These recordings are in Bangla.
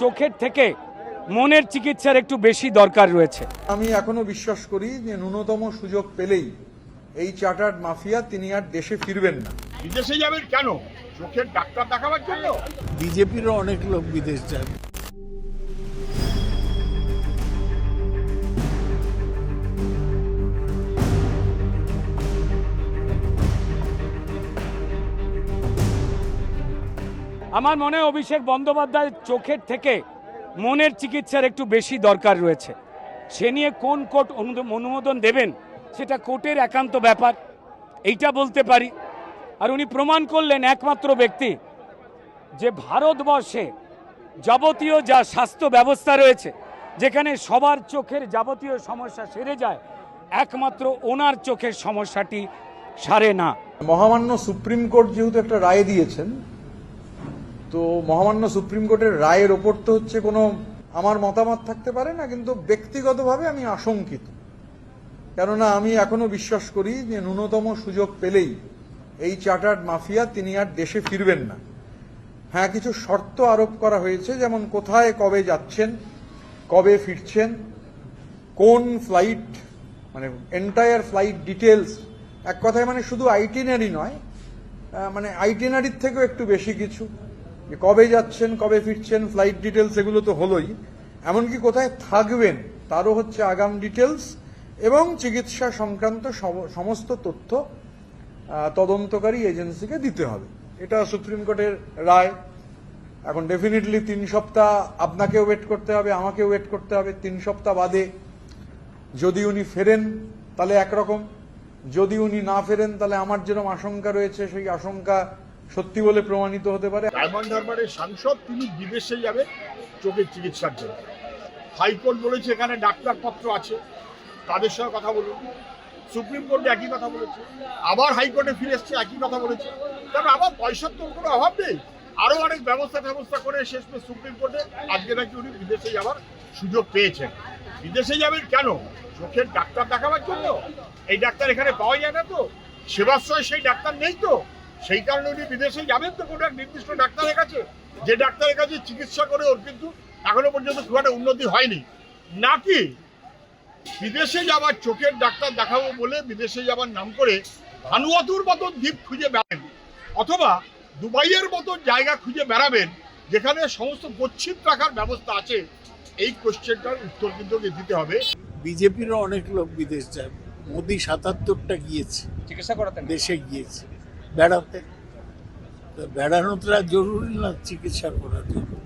চোখের থেকে মনের চিকিৎসার একটু বেশি দরকার রয়েছে। আমি এখনো বিশ্বাস করি যে ন্যূনতম সুযোগ পেলেই এই চার্টার্ড মাফিয়া তিনি আর দেশে ফিরবেন না। বিদেশে যাবেন কেন? চোখের ডাক্তার দেখাবার জন্য? বিজেপিরও অনেক লোক বিদেশ যাবে। আমার মনে হয় অভিষেক বন্দ্যোপাধ্যায়ের চোখের থেকে মনের চিকিৎসার একটু বেশি দরকার রয়েছে। সে নিয়ে কোন কোর্ট অনুমোদন দেবেন সেটা কোর্টের একান্ত ব্যাপার, এইটা বলতে পারি। আর উনি প্রমাণ করলেন একমাত্র ব্যক্তি যে ভারতবর্ষে যাবতীয় যা স্বাস্থ্য ব্যবস্থা রয়েছে, যেখানে সবার চোখের যাবতীয় সমস্যা সেরে যায়, একমাত্র ওনার চোখের সমস্যাটি সারে না। মহামান্য সুপ্রিম কোর্ট যেহেতু একটা রায় দিয়েছেন, তো মহামান্য সুপ্রিম কোর্টের রায়ের ওপর তো হচ্ছে কোনো আমার মতামত থাকতে পারে না, কিন্তু ব্যক্তিগতভাবে আমি আশঙ্কিত। কেননা আমি এখনো বিশ্বাস করি যে ন্যূনতম সুযোগ পেলেই এই চার্টার্ড মাফিয়া তিনি আর দেশে ফিরবেন না। হ্যাঁ, কিছু শর্ত আরোপ করা হয়েছে, যেমন কোথায় কবে যাচ্ছেন, কবে ফিরছেন, কোন ফ্লাইট, মানে এন্টায়ার ফ্লাইট ডিটেলস। এক কথায় মানে শুধু আইটিনারি নয়, মানে আইটিনারির থেকেও একটু বেশি কিছু, যে কবে যাচ্ছেন, কবে ফিরছেন, ফ্লাইট ডিটেলস, এগুলো তো হলোই, এমনকি কোথায় থাকবেন তারও হচ্ছে আগাম ডিটেলস, এবং চিকিৎসা সংক্রান্ত সমস্ত তথ্য তদন্তকারী এজেন্সিকে দিতে হবে। এটা সুপ্রিম কোর্টের রায়। এখন ডেফিনেটলি 3 সপ্তাহ আপনাকেও ওয়েট করতে হবে, আমাকেও ওয়েট করতে হবে। 3 সপ্তাহ বাদে যদি উনি ফেরেন তাহলে একরকম, যদি উনি না ফেরেন তাহলে আমার যেরকম আশঙ্কা রয়েছে সেই আশঙ্কা সত্যি বলে প্রমাণিত হতে পারে। ডায়মন্ড হারবারের সাংসদ তিনি বিদেশে যাবেন চোখের চিকিৎসার জন্য। হাইকোর্ট বলেছে এখানে ডাক্তারপত্র আছে, তাদের সঙ্গে কথা বলুন। সুপ্রিম কোর্টে একই কথা বলেছে, আবার হাইকোর্টে ফিরে এসছে একই কথা বলেছে। কারণ আবার পয়সার তো কোনো অভাব নেই, আরো অনেক ব্যবস্থা করে শেষমেশ সুপ্রিম কোর্টে আজকে নাকি উনি বিদেশে যাওয়ার সুযোগ পেয়েছেন। বিদেশে যাবেন কেন? চোখের ডাক্তার দেখাবার জন্য? এই ডাক্তার এখানে পাওয়া যায় না তো, সেবাশ্রয় সেই ডাক্তার নেই তো, সেই কারণে উনি বিদেশে যাবেন তো কোনো এক নির্দিষ্ট ডাক্তারের কাছে, যে ডাক্তারের কাছে চিকিৎসা করে ওর কিন্তু এখনো পর্যন্ত খুব একটা উন্নতি হয়নি। নাকি বিদেশে যাবার চোখের ডাক্তার দেখাবো বলে বিদেশে যাবার নাম করে ভানুয়াতুর মতন দ্বীপ খুঁজে বেড়াবেন, অথবা দুবাইয়ের মতন জায়গা খুঁজে বেড়াবেন যেখানে সমস্ত গচ্ছিত রাখার ব্যবস্থা আছে? এই কোশ্চেনটার উত্তর কিন্তু দিতে হবে। বিজেপিরও অনেক লোক বিদেশ যাবে। মোদি ৭৭টা গিয়েছে চিকিৎসা করাতে দেশে, গিয়েছে বেড়াতে। তো বেড়ানোটা জরুরি না চিকিৎসা করা জরুরি।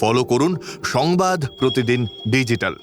ফলো করুন সংবাদ প্রতিদিন ডিজিটাল।